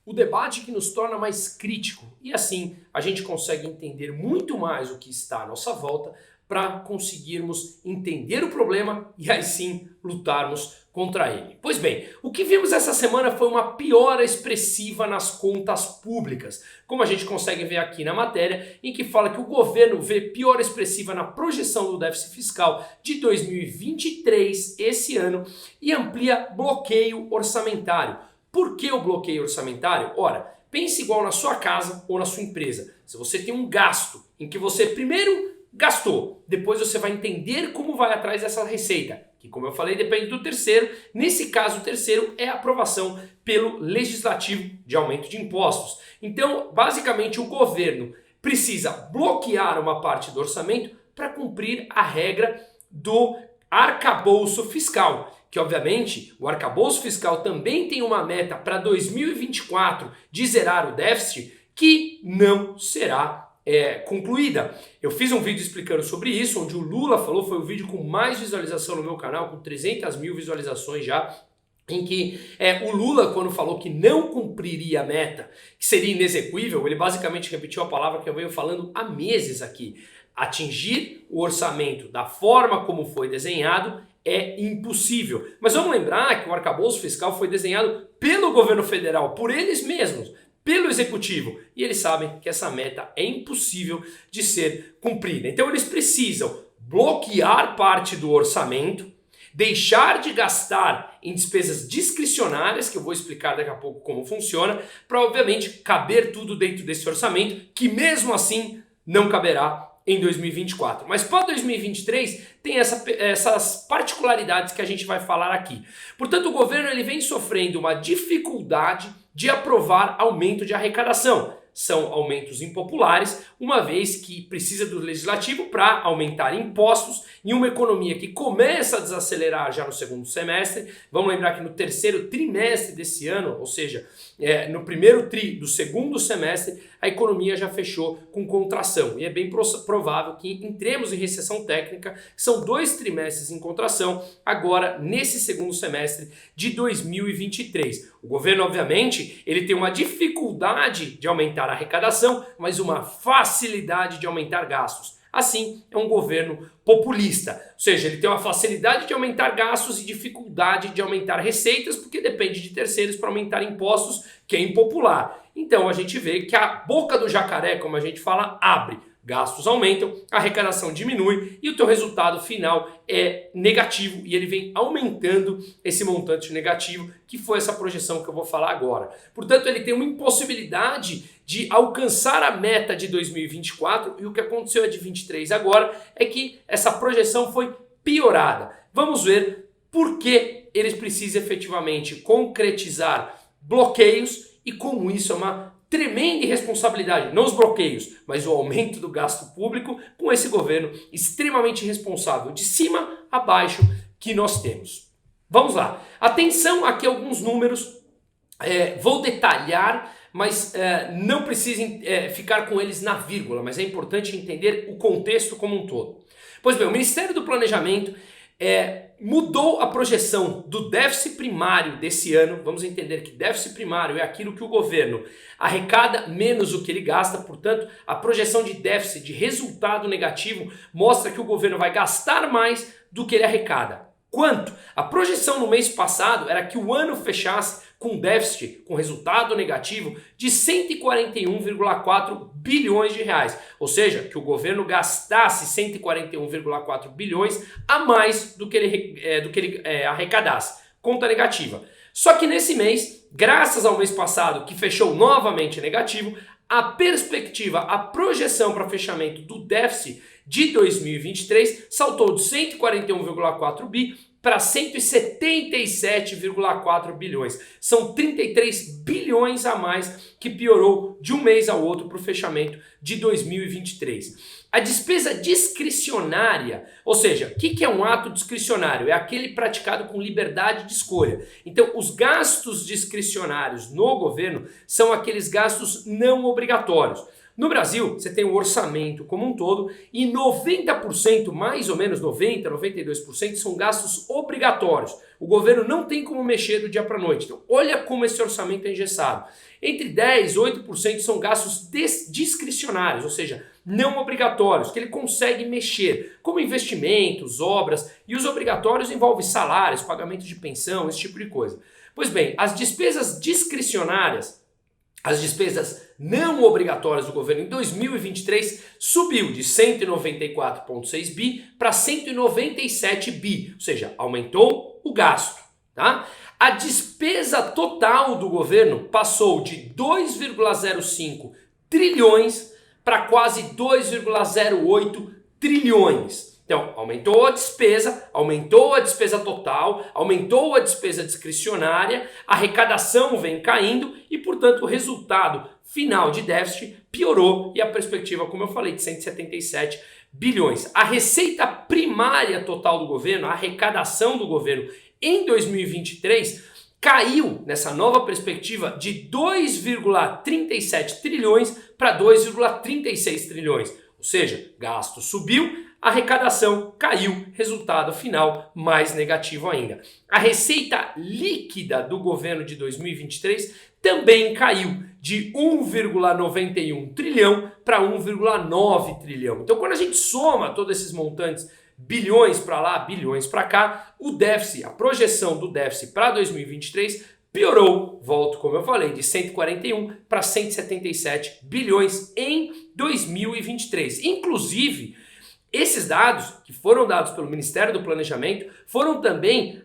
o debate que nos torna mais crítico e assim a gente consegue entender muito mais o que está à nossa volta para conseguirmos entender o problema e aí sim lutarmos contra ele. Pois bem, o que vimos essa semana foi uma piora expressiva nas contas públicas, como a gente consegue ver aqui na matéria, em que fala que o governo vê piora expressiva na projeção do déficit fiscal de 2023, esse ano, e amplia bloqueio orçamentário. Por que o bloqueio orçamentário? Ora, pense igual na sua casa ou na sua empresa. Se você tem um gasto em que você primeiro gastou, depois você vai entender como vai atrás dessa receita, que como eu falei depende do terceiro, nesse caso o terceiro é a aprovação pelo legislativo de aumento de impostos. Então basicamente o governo precisa bloquear uma parte do orçamento para cumprir a regra do arcabouço fiscal, que obviamente o arcabouço fiscal também tem uma meta para 2024 de zerar o déficit que não será concluída. Eu fiz um vídeo explicando sobre isso, onde o Lula falou, foi o vídeo com mais visualização no meu canal, com 300 mil visualizações já, em que o Lula, quando falou que não cumpriria a meta, que seria inexequível, ele basicamente repetiu a palavra que eu venho falando há meses aqui. Atingir o orçamento da forma como foi desenhado é impossível. Mas vamos lembrar que o arcabouço fiscal foi desenhado pelo governo federal, por eles mesmos, pelo executivo, e eles sabem que essa meta é impossível de ser cumprida. Então eles precisam bloquear parte do orçamento, deixar de gastar em despesas discricionárias, que eu vou explicar daqui a pouco como funciona, para obviamente caber tudo dentro desse orçamento, que mesmo assim não caberá em 2024. Mas para 2023 tem essas particularidades que a gente vai falar aqui. Portanto, o governo ele vem sofrendo uma dificuldade de aprovar aumento de arrecadação. São aumentos impopulares, uma vez que precisa do legislativo para aumentar impostos em uma economia que começa a desacelerar já no segundo semestre. Vamos lembrar que no terceiro trimestre desse ano, ou seja, no primeiro tri do segundo semestre, a economia já fechou com contração. E é bem provável que entremos em recessão técnica, que são 2 trimestres em contração, agora nesse segundo semestre de 2023. O governo, obviamente, ele tem uma dificuldade de aumentar a arrecadação, mas uma facilidade de aumentar gastos. Assim, é um governo populista, ou seja, ele tem uma facilidade de aumentar gastos e dificuldade de aumentar receitas, porque depende de terceiros para aumentar impostos, que é impopular. Então a gente vê que a boca do jacaré, como a gente fala, abre. Gastos aumentam, a arrecadação diminui e o teu resultado final é negativo e ele vem aumentando esse montante negativo, que foi essa projeção que eu vou falar agora. Portanto, ele tem uma impossibilidade de alcançar a meta de 2024 e o que aconteceu de 23 agora é que essa projeção foi piorada. Vamos ver por que eles precisam efetivamente concretizar bloqueios e como isso é uma tremenda irresponsabilidade, não os bloqueios, mas o aumento do gasto público com esse governo extremamente irresponsável, de cima a baixo que nós temos. Vamos lá, atenção aqui a alguns números, vou detalhar, mas não precisem ficar com eles na vírgula, mas é importante entender o contexto como um todo. Pois bem, o Ministério do Planejamento mudou a projeção do déficit primário desse ano. Vamos entender que déficit primário é aquilo que o governo arrecada menos o que ele gasta, portanto a projeção de déficit, de resultado negativo, mostra que o governo vai gastar mais do que ele arrecada. Quanto? A projeção no mês passado era que o ano fechasse com déficit, com resultado negativo de 141,4 bilhões de reais. Ou seja, que o governo gastasse 141,4 bilhões a mais do que ele arrecadasse. Conta negativa. Só que nesse mês, graças ao mês passado que fechou novamente negativo, a perspectiva, a projeção para fechamento do déficit de 2023 saltou de 141,4 bi para 177,4 bilhões. São 33 bilhões a mais que piorou de um mês ao outro para o fechamento de 2023. A despesa discricionária, ou seja, o que é um ato discricionário? É aquele praticado com liberdade de escolha. Então, os gastos discricionários no governo são aqueles gastos não obrigatórios. No Brasil, você tem o orçamento como um todo e 90%, mais ou menos 90%, 92% são gastos obrigatórios. O governo não tem como mexer do dia para a noite. Então, olha como esse orçamento é engessado. Entre 10% e 8% são gastos discricionários, ou seja, não obrigatórios, que ele consegue mexer, como investimentos, obras, e os obrigatórios envolvem salários, pagamento de pensão, esse tipo de coisa. Pois bem, as despesas discricionárias, as despesas não obrigatórias do governo em 2023 subiu de 194,6 bi para 197 bi, ou seja, aumentou o gasto. Tá? A despesa total do governo passou de 2,05 trilhões para quase 2,08 trilhões. Então, aumentou a despesa total, aumentou a despesa discricionária, a arrecadação vem caindo e, portanto, o resultado final de déficit piorou e a perspectiva, como eu falei, de 177 bilhões. A receita primária total do governo, a arrecadação do governo em 2023 caiu nessa nova perspectiva de 2,37 trilhões para 2,36 trilhões. Ou seja, gasto subiu, arrecadação caiu, resultado final mais negativo ainda. A receita líquida do governo de 2023 também caiu de 1,91 trilhão para 1,9 trilhão. Então, quando a gente soma todos esses montantes, bilhões para lá, bilhões para cá, o déficit, a projeção do déficit para 2023 piorou, volto como eu falei, de 141 para 177 bilhões em 2023. Inclusive, esses dados, que foram dados pelo Ministério do Planejamento, foram também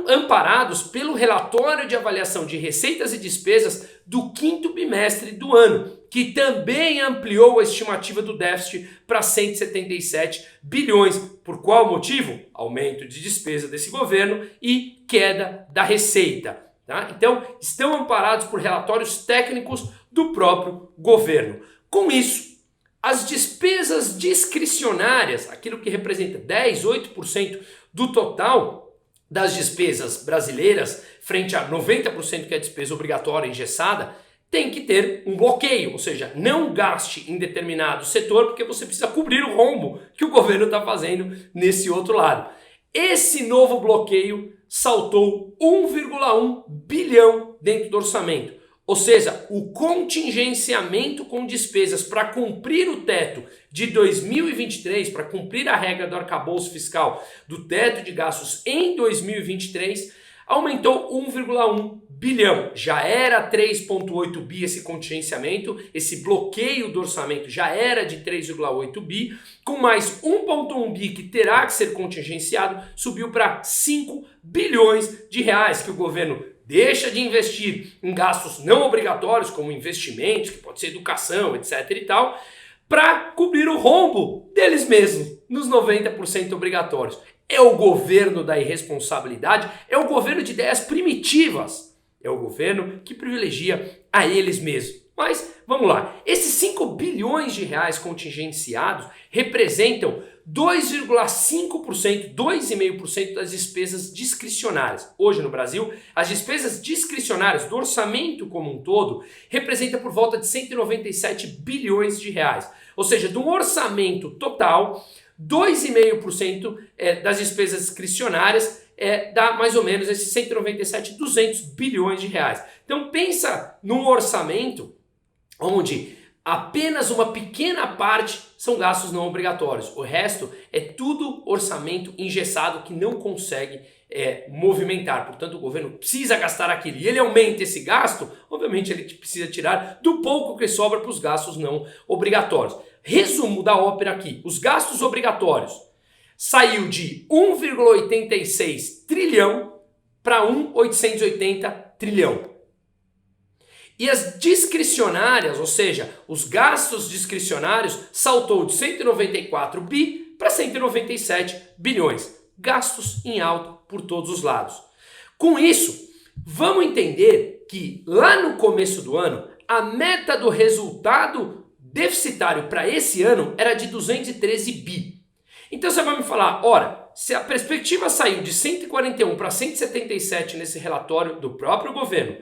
amparados pelo relatório de avaliação de receitas e despesas do quinto bimestre do ano, que também ampliou a estimativa do déficit para 177 bilhões. Por qual motivo? Aumento de despesa desse governo e queda da receita. Tá? Então, estão amparados por relatórios técnicos do próprio governo. Com isso, as despesas discricionárias, aquilo que representa 10, 8% do total das despesas brasileiras, frente a 90% que é despesa obrigatória engessada, tem que ter um bloqueio, ou seja, não gaste em determinado setor porque você precisa cobrir o rombo que o governo está fazendo nesse outro lado. Esse novo bloqueio saltou 1,1 bilhão dentro do orçamento. Ou seja, o contingenciamento com despesas para cumprir o teto de 2023, para cumprir a regra do arcabouço fiscal do teto de gastos em 2023, aumentou 1,1 bilhão. Já era 3,8 bi esse contingenciamento, esse bloqueio do orçamento já era de 3,8 bi, com mais 1,1 bi que terá que ser contingenciado, subiu para 5 bilhões de reais que o governo deixa de investir em gastos não obrigatórios, como investimentos, que pode ser educação, etc. e tal, para cobrir o rombo deles mesmos, nos 90% obrigatórios. É o governo da irresponsabilidade, é o governo de ideias primitivas, é o governo que privilegia a eles mesmos. Mas, vamos lá, esses 5 bilhões de reais contingenciados representam 2,5%, 2,5% das despesas discricionárias. Hoje no Brasil, as despesas discricionárias do orçamento como um todo representam por volta de 197 bilhões de reais. Ou seja, de um orçamento total, 2,5% das despesas discricionárias dá mais ou menos esses 197, 200 bilhões de reais. Então pensa num orçamento onde apenas uma pequena parte são gastos não obrigatórios. O resto é tudo orçamento engessado que não consegue movimentar. Portanto, o governo precisa gastar aquilo e ele aumenta esse gasto, obviamente ele precisa tirar do pouco que sobra para os gastos não obrigatórios. Resumo da ópera aqui, os gastos obrigatórios saiu de 1,86 trilhão para 1,880 trilhão. E as discricionárias, ou seja, os gastos discricionários, saltou de 194 bi para 197 bilhões. Gastos em alta por todos os lados. Com isso, vamos entender que lá no começo do ano, a meta do resultado deficitário para esse ano era de 213 bi. Então você vai me falar, ora, se a perspectiva saiu de 141 para 177 nesse relatório do próprio governo,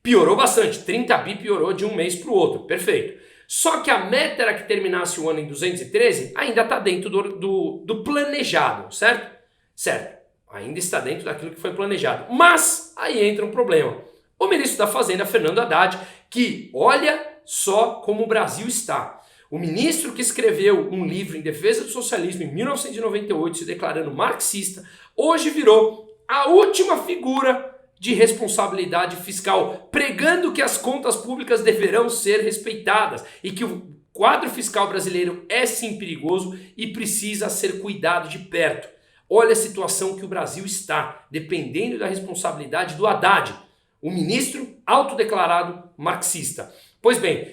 piorou bastante, 30 bi piorou de um mês para o outro, perfeito. Só que a meta era que terminasse o ano em 213, ainda está dentro do planejado, certo? Certo, ainda está dentro daquilo que foi planejado. Mas aí entra um problema. O ministro da Fazenda, Fernando Haddad, que olha só como o Brasil está. O ministro que escreveu um livro em defesa do socialismo em 1998, se declarando marxista, hoje virou a última figura de responsabilidade fiscal, pregando que as contas públicas deverão ser respeitadas e que o quadro fiscal brasileiro é sim perigoso e precisa ser cuidado de perto. Olha a situação que o Brasil está, dependendo da responsabilidade do Haddad, o ministro autodeclarado marxista. Pois bem,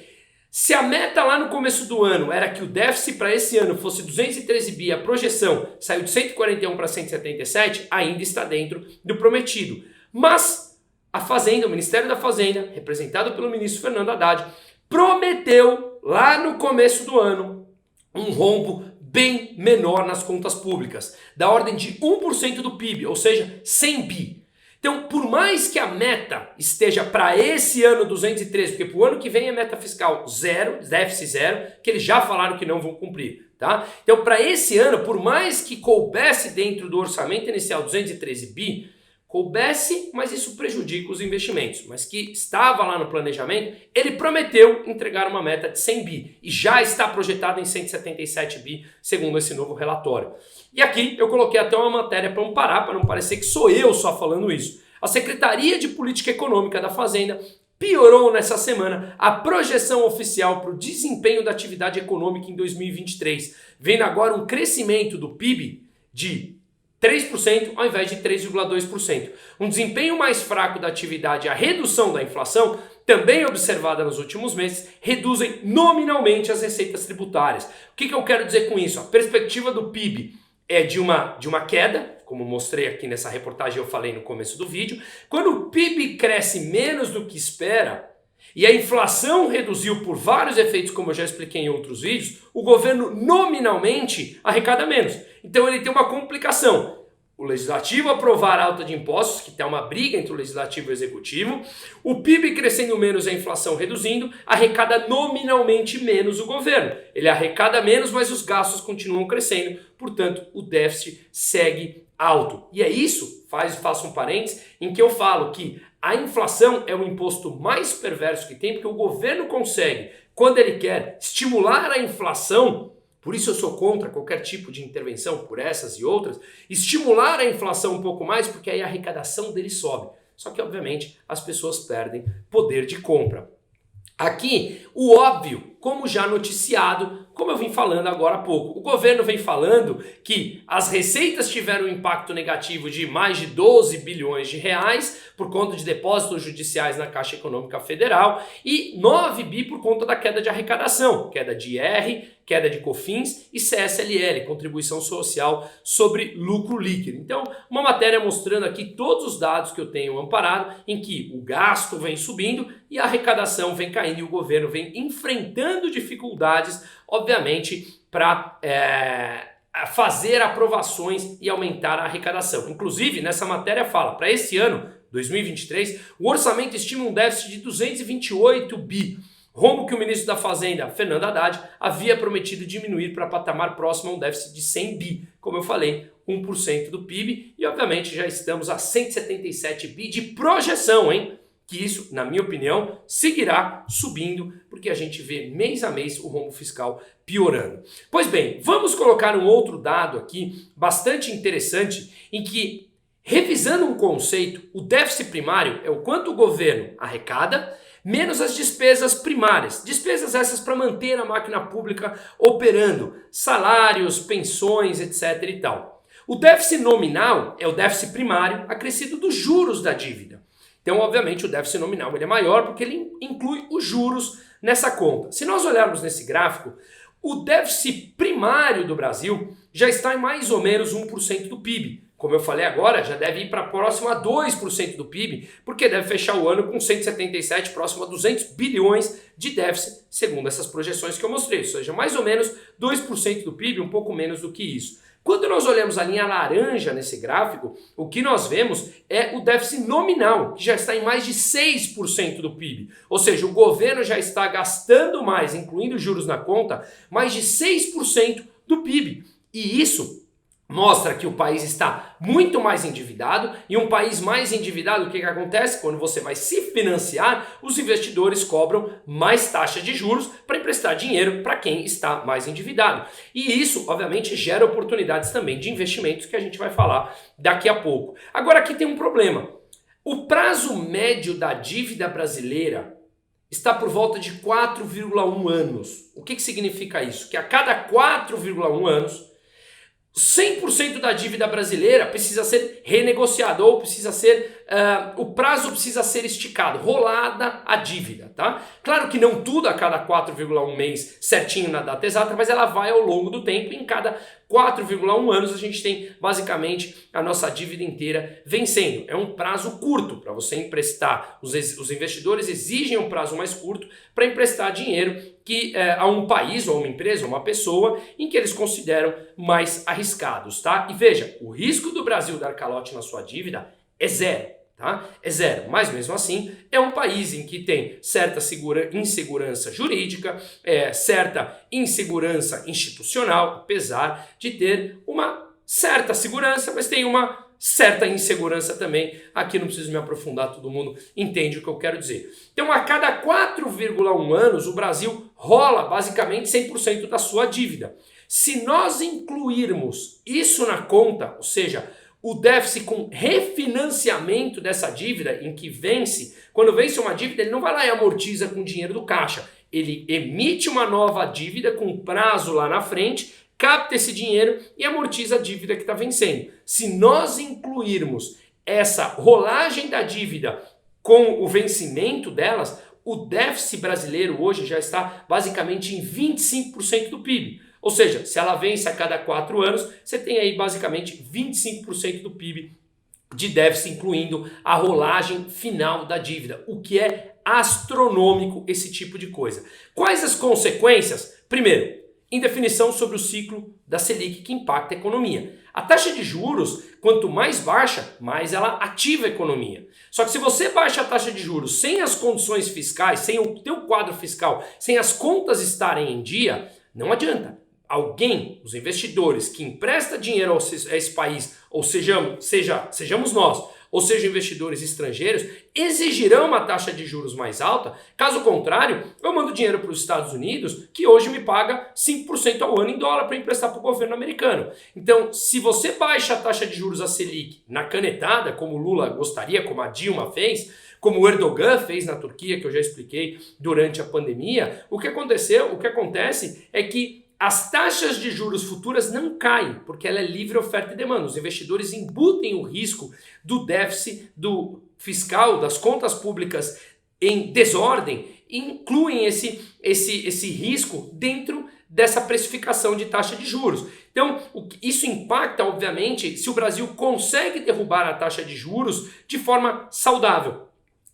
se a meta lá no começo do ano era que o déficit para esse ano fosse 213 bi, a projeção saiu de 141 para 177, ainda está dentro do prometido. Mas a Fazenda, o Ministério da Fazenda, representado pelo ministro Fernando Haddad, prometeu lá no começo do ano um rombo bem menor nas contas públicas, da ordem de 1% do PIB, ou seja, 100 bi. Então, por mais que a meta esteja para esse ano 213, porque para o ano que vem é meta fiscal zero, déficit zero, que eles já falaram que não vão cumprir, tá? Então, para esse ano, por mais que coubesse dentro do orçamento inicial 213 bi, coubesse, mas isso prejudica os investimentos, mas que estava lá no planejamento, ele prometeu entregar uma meta de 100 bi e já está projetado em 177 bi, segundo esse novo relatório. E aqui eu coloquei até uma matéria para não parar, para não parecer que sou eu só falando isso. A Secretaria de Política Econômica da Fazenda piorou nessa semana a projeção oficial para o desempenho da atividade econômica em 2023, vendo agora um crescimento do PIB de 3% ao invés de 3,2%. Um desempenho mais fraco da atividade e a redução da inflação, também observada nos últimos meses, reduzem nominalmente as receitas tributárias. O que eu quero dizer com isso? A perspectiva do PIB é de uma queda, como mostrei aqui nessa reportagem, eu falei no começo do vídeo. Quando o PIB cresce menos do que espera e a inflação reduziu por vários efeitos, como eu já expliquei em outros vídeos, o governo nominalmente arrecada menos. Então ele tem uma complicação. O legislativo aprovar alta de impostos, que tem uma briga entre o legislativo e o executivo, o PIB crescendo menos e a inflação reduzindo, arrecada nominalmente menos o governo. Ele arrecada menos, mas os gastos continuam crescendo, portanto o déficit segue alto. E é isso, faço um parênteses, em que eu falo que a inflação é o imposto mais perverso que tem, porque o governo consegue, quando ele quer estimular a inflação. Por isso eu sou contra qualquer tipo de intervenção por essas e outras, estimular a inflação um pouco mais, porque aí a arrecadação dele sobe. Só que, obviamente, as pessoas perdem poder de compra. Aqui, o óbvio, como já noticiado, como eu vim falando agora há pouco. O governo vem falando que as receitas tiveram um impacto negativo de mais de 12 bilhões de reais por conta de depósitos judiciais na Caixa Econômica Federal e 9 bi por conta da queda de arrecadação, queda de IR, queda de COFINS e CSLL, Contribuição Social sobre Lucro Líquido. Então, uma matéria mostrando aqui todos os dados que eu tenho amparado, em que o gasto vem subindo e a arrecadação vem caindo e o governo vem enfrentando dificuldades, obviamente, para fazer aprovações e aumentar a arrecadação. Inclusive, nessa matéria fala, para esse ano, 2023, o orçamento estima um déficit de 228 bi, rombo que o ministro da Fazenda, Fernando Haddad, havia prometido diminuir para patamar próximo a um déficit de 100 bi, como eu falei, 1% do PIB, e obviamente já estamos a 177 bi de projeção, hein? Que isso, na minha opinião, seguirá subindo, porque a gente vê mês a mês o rombo fiscal piorando. Pois bem, vamos colocar um outro dado aqui, bastante interessante, em que, revisando um conceito, o déficit primário é o quanto o governo arrecada, menos as despesas primárias. Despesas essas para manter a máquina pública operando, salários, pensões, etc. e tal. O déficit nominal é o déficit primário acrescido dos juros da dívida. Então, obviamente, o déficit nominal ele é maior porque ele inclui os juros nessa conta. Se nós olharmos nesse gráfico, o déficit primário do Brasil já está em mais ou menos 1% do PIB. Como eu falei agora, já deve ir para próximo a 2% do PIB, porque deve fechar o ano com 177, próximo a 200 bilhões de déficit, segundo essas projeções que eu mostrei. Ou seja, mais ou menos 2% do PIB, um pouco menos do que isso. Quando nós olhamos a linha laranja nesse gráfico, o que nós vemos é o déficit nominal, que já está em mais de 6% do PIB. Ou seja, o governo já está gastando mais, incluindo juros na conta, mais de 6% do PIB. E isso mostra que o país está muito mais endividado, e um país mais endividado, o que acontece? Quando você vai se financiar, os investidores cobram mais taxa de juros para emprestar dinheiro para quem está mais endividado. E isso, obviamente, gera oportunidades também de investimentos que a gente vai falar daqui a pouco. Agora aqui tem um problema. O prazo médio da dívida brasileira está por volta de 4,1 anos. O que significa isso? Que a cada 4,1 anos, 100% da dívida brasileira precisa ser renegociado, ou precisa ser, o prazo precisa ser esticado, rolada a dívida, tá? Claro que não tudo a cada 4,1 mês certinho na data exata, mas ela vai ao longo do tempo, e em cada 4,1 anos a gente tem basicamente a nossa dívida inteira vencendo. É um prazo curto para você emprestar, os investidores exigem um prazo mais curto para emprestar dinheiro a um país, ou uma empresa, ou uma pessoa, em que eles consideram mais arriscados, tá? E veja, o risco do Brasil dar calote na sua dívida é zero, tá? É zero, mas mesmo assim é um país em que tem certa insegurança jurídica, certa insegurança institucional, apesar de ter uma certa segurança, mas tem uma certa insegurança também. Aqui não preciso me aprofundar, todo mundo entende o que eu quero dizer. Então, a cada 4,1 anos, o Brasil rola basicamente 100% da sua dívida. Se nós incluirmos isso na conta, ou seja, o déficit com refinanciamento dessa dívida, em que quando vence uma dívida, ele não vai lá e amortiza com o dinheiro do caixa. Ele emite uma nova dívida com prazo lá na frente, capta esse dinheiro e amortiza a dívida que está vencendo. Se nós incluirmos essa rolagem da dívida com o vencimento delas, o déficit brasileiro hoje já está basicamente em 25% do PIB. Ou seja, se ela vence a cada 4 anos, você tem aí basicamente 25% do PIB de déficit, incluindo a rolagem final da dívida, o que é astronômico esse tipo de coisa. Quais as consequências? Primeiro, indefinição sobre o ciclo da Selic, que impacta a economia. A taxa de juros, quanto mais baixa, mais ela ativa a economia. Só que se você baixa a taxa de juros sem as condições fiscais, sem o teu quadro fiscal, sem as contas estarem em dia, não adianta. Os investidores que emprestam dinheiro a esse país, ou sejamos nós, ou sejam investidores estrangeiros, exigirão uma taxa de juros mais alta. Caso contrário, eu mando dinheiro para os Estados Unidos, que hoje me paga 5% ao ano em dólar para emprestar para o governo americano. Então, se você baixa a taxa de juros a Selic na canetada, como o Lula gostaria, como a Dilma fez, como o Erdogan fez na Turquia, que eu já expliquei durante a pandemia, o que acontece é que as taxas de juros futuras não caem, porque ela é livre oferta e demanda. Os investidores embutem o risco do déficit do fiscal, das contas públicas em desordem, e incluem esse risco dentro dessa precificação de taxa de juros. Então, isso impacta, obviamente, se o Brasil consegue derrubar a taxa de juros de forma saudável.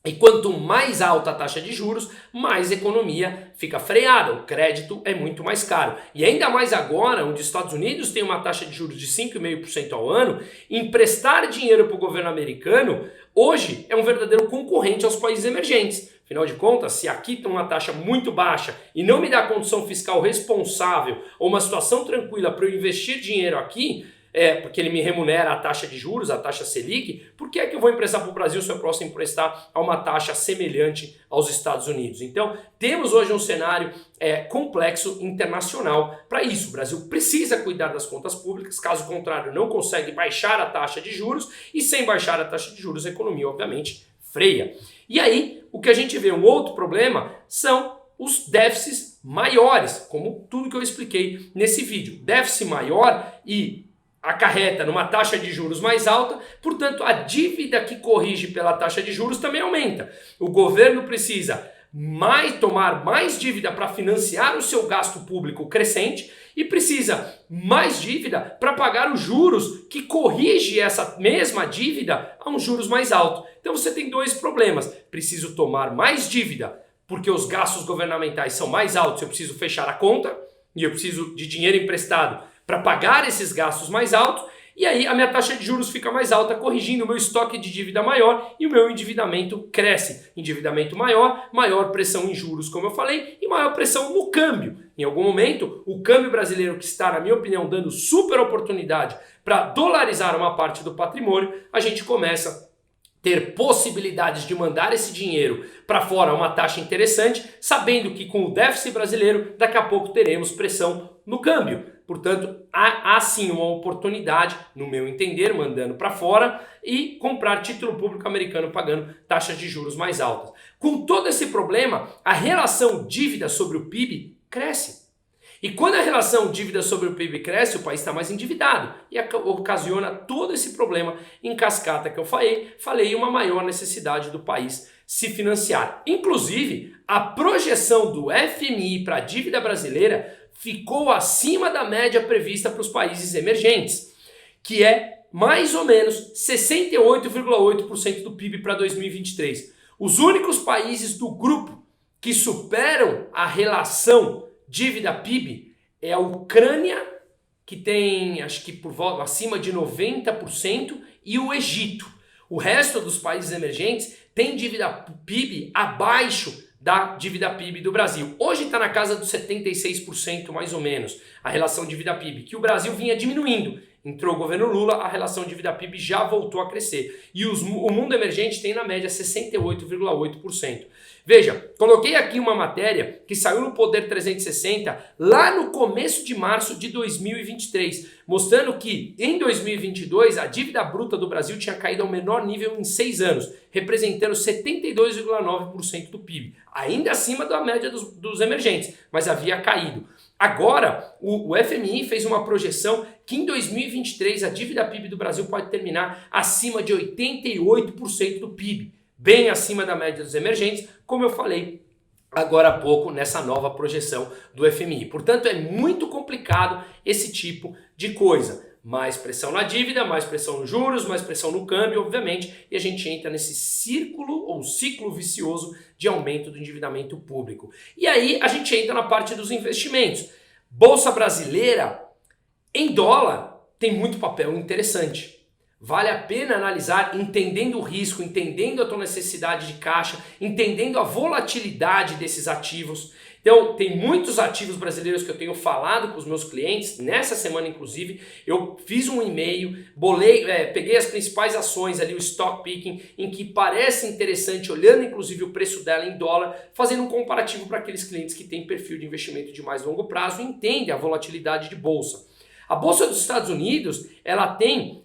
E quanto mais alta a taxa de juros, mais a economia fica freada, o crédito é muito mais caro. E ainda mais agora, onde os Estados Unidos têm uma taxa de juros de 5,5% ao ano, emprestar dinheiro para o governo americano hoje é um verdadeiro concorrente aos países emergentes. Afinal de contas, se aqui tem uma taxa muito baixa e não me dá condição fiscal responsável ou uma situação tranquila para eu investir dinheiro aqui, porque ele me remunera a taxa de juros, a taxa Selic, por que é que eu vou emprestar para o Brasil se eu posso emprestar a uma taxa semelhante aos Estados Unidos? Então, temos hoje um cenário complexo internacional para isso. O Brasil precisa cuidar das contas públicas, caso contrário não consegue baixar a taxa de juros, e sem baixar a taxa de juros a economia obviamente freia. E aí, o que a gente vê, um outro problema, são os déficits maiores, como tudo que eu expliquei nesse vídeo. Déficit maior e acarreta numa taxa de juros mais alta, portanto a dívida que corrige pela taxa de juros também aumenta. O governo precisa tomar mais dívida para financiar o seu gasto público crescente e precisa mais dívida para pagar os juros que corrige essa mesma dívida a um juros mais alto. Então você tem dois problemas. Preciso tomar mais dívida porque os gastos governamentais são mais altos, eu preciso fechar a conta e eu preciso de dinheiro emprestado para pagar esses gastos mais altos, e aí a minha taxa de juros fica mais alta, corrigindo o meu estoque de dívida maior e o meu endividamento cresce. Endividamento maior, maior pressão em juros, como eu falei, e maior pressão no câmbio. Em algum momento, o câmbio brasileiro, que está, na minha opinião, dando super oportunidade para dolarizar uma parte do patrimônio, a gente começa a ter possibilidades de mandar esse dinheiro para fora a uma taxa interessante, sabendo que com o déficit brasileiro, daqui a pouco teremos pressão no câmbio. Portanto, há sim uma oportunidade, no meu entender, mandando para fora e comprar título público americano pagando taxas de juros mais altas. Com todo esse problema, a relação dívida sobre o PIB cresce. E quando a relação dívida sobre o PIB cresce, o país está mais endividado e ocasiona todo esse problema em cascata que eu falei uma maior necessidade do país se financiar. Inclusive, a projeção do FMI para a dívida brasileira ficou acima da média prevista para os países emergentes, que é mais ou menos 68,8% do PIB para 2023. Os únicos países do grupo que superam a relação dívida-PIB é a Ucrânia, que tem acho que por volta acima de 90%, e o Egito. O resto dos países emergentes tem dívida PIB abaixo da dívida PIB do Brasil. Hoje está na casa dos 76% mais ou menos, a relação dívida PIB, que o Brasil vinha diminuindo. Entrou o governo Lula, a relação dívida PIB já voltou a crescer. E o mundo emergente tem na média 68,8%. Veja, coloquei aqui uma matéria que saiu no Poder 360 lá no começo de março de 2023, mostrando que em 2022 a dívida bruta do Brasil tinha caído ao menor nível em 6 anos, representando 72,9% do PIB, ainda acima da média dos emergentes, mas havia caído. Agora, o FMI fez uma projeção que em 2023 a dívida PIB do Brasil pode terminar acima de 88% do PIB, bem acima da média dos emergentes, como eu falei agora há pouco nessa nova projeção do FMI. Portanto, é muito complicado esse tipo de coisa. Mais pressão na dívida, mais pressão nos juros, mais pressão no câmbio, obviamente, e a gente entra nesse círculo ou ciclo vicioso de aumento do endividamento público. E aí a gente entra na parte dos investimentos. Bolsa brasileira em dólar tem muito papel interessante. Vale a pena analisar entendendo o risco, entendendo a tua necessidade de caixa, entendendo a volatilidade desses ativos. Então, tem muitos ativos brasileiros que eu tenho falado com os meus clientes, nessa semana inclusive, eu fiz um e-mail, peguei as principais ações ali, o stock picking, em que parece interessante, olhando inclusive o preço dela em dólar, fazendo um comparativo para aqueles clientes que têm perfil de investimento de mais longo prazo e entendem a volatilidade de bolsa. A Bolsa dos Estados Unidos, ela tem,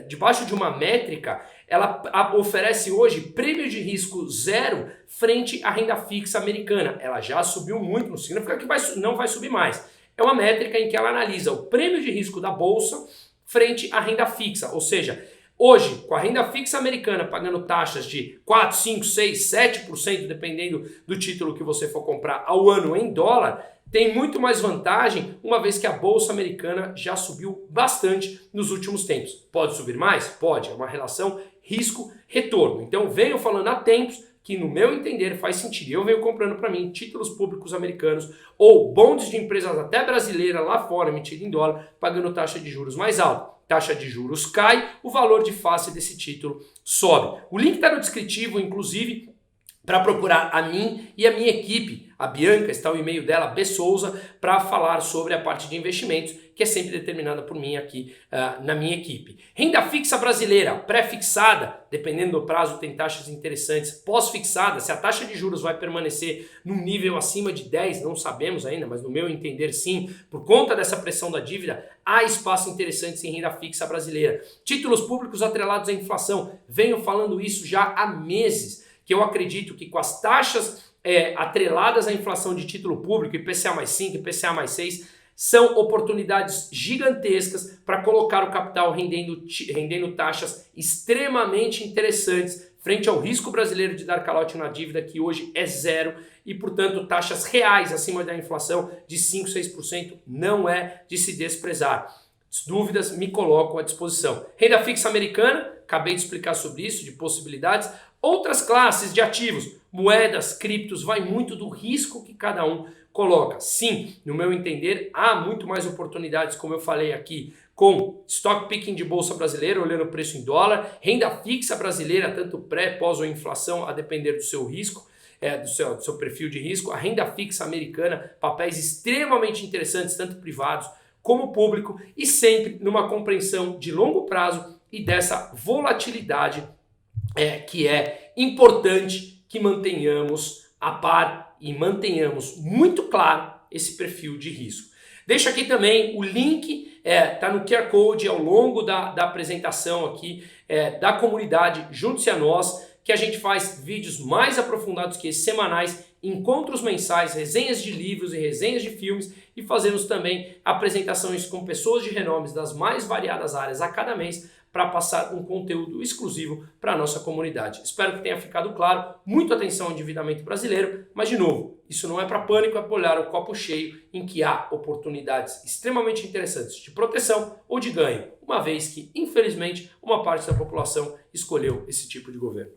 debaixo de uma métrica, ela oferece hoje prêmio de risco zero frente à renda fixa americana. Ela já subiu muito, não significa que não vai subir mais. É uma métrica em que ela analisa o prêmio de risco da Bolsa frente à renda fixa. Ou seja, hoje, com a renda fixa americana pagando taxas de 4, 5, 6, 7%, dependendo do título que você for comprar ao ano em dólar, tem muito mais vantagem, uma vez que a Bolsa Americana já subiu bastante nos últimos tempos. Pode subir mais? Pode. É uma relação risco-retorno. Então venho falando há tempos que, no meu entender, faz sentido. Eu venho comprando para mim títulos públicos americanos ou bonds de empresas até brasileiras lá fora, emitido em dólar, pagando taxa de juros mais alta. Taxa de juros cai, o valor de face desse título sobe. O link está no descritivo, inclusive, para procurar a mim e a minha equipe. A Bianca, está o e-mail dela, bsouza, para falar sobre a parte de investimentos, que é sempre determinada por mim aqui na minha equipe. Renda fixa brasileira, pré-fixada, dependendo do prazo, tem taxas interessantes. Pós-fixada, se a taxa de juros vai permanecer num nível acima de 10, não sabemos ainda, mas no meu entender sim, por conta dessa pressão da dívida, há espaço interessante em renda fixa brasileira. Títulos públicos atrelados à inflação, venho falando isso já há meses, que eu acredito que com as taxas atreladas à inflação de título público, IPCA mais 5, IPCA mais 6, são oportunidades gigantescas para colocar o capital rendendo taxas extremamente interessantes frente ao risco brasileiro de dar calote na dívida, que hoje é zero, e portanto taxas reais acima da inflação de 5, 6% não é de se desprezar. Dúvidas, me coloco à disposição. Renda fixa americana, acabei de explicar sobre isso, de possibilidades. Outras classes de ativos, moedas, criptos, vai muito do risco que cada um coloca. Sim, no meu entender, há muito mais oportunidades, como eu falei aqui, com stock picking de bolsa brasileira, olhando o preço em dólar, renda fixa brasileira, tanto pré, pós ou inflação, a depender do seu risco, do seu perfil de risco, a renda fixa americana, papéis extremamente interessantes, tanto privados como público, e sempre numa compreensão de longo prazo e dessa volatilidade que é importante que mantenhamos a par e mantenhamos muito claro esse perfil de risco. Deixo aqui também o link, tá no QR Code ao longo da apresentação aqui da comunidade. Junte-se a nós, que a gente faz vídeos mais aprofundados que esses, semanais, encontros mensais, resenhas de livros e resenhas de filmes, e fazemos também apresentações com pessoas de renomes das mais variadas áreas a cada mês, para passar um conteúdo exclusivo para a nossa comunidade. Espero que tenha ficado claro. Muito atenção ao endividamento brasileiro, mas de novo, isso não é para pânico, é para olhar o copo cheio em que há oportunidades extremamente interessantes de proteção ou de ganho, uma vez que, infelizmente, uma parte da população escolheu esse tipo de governo.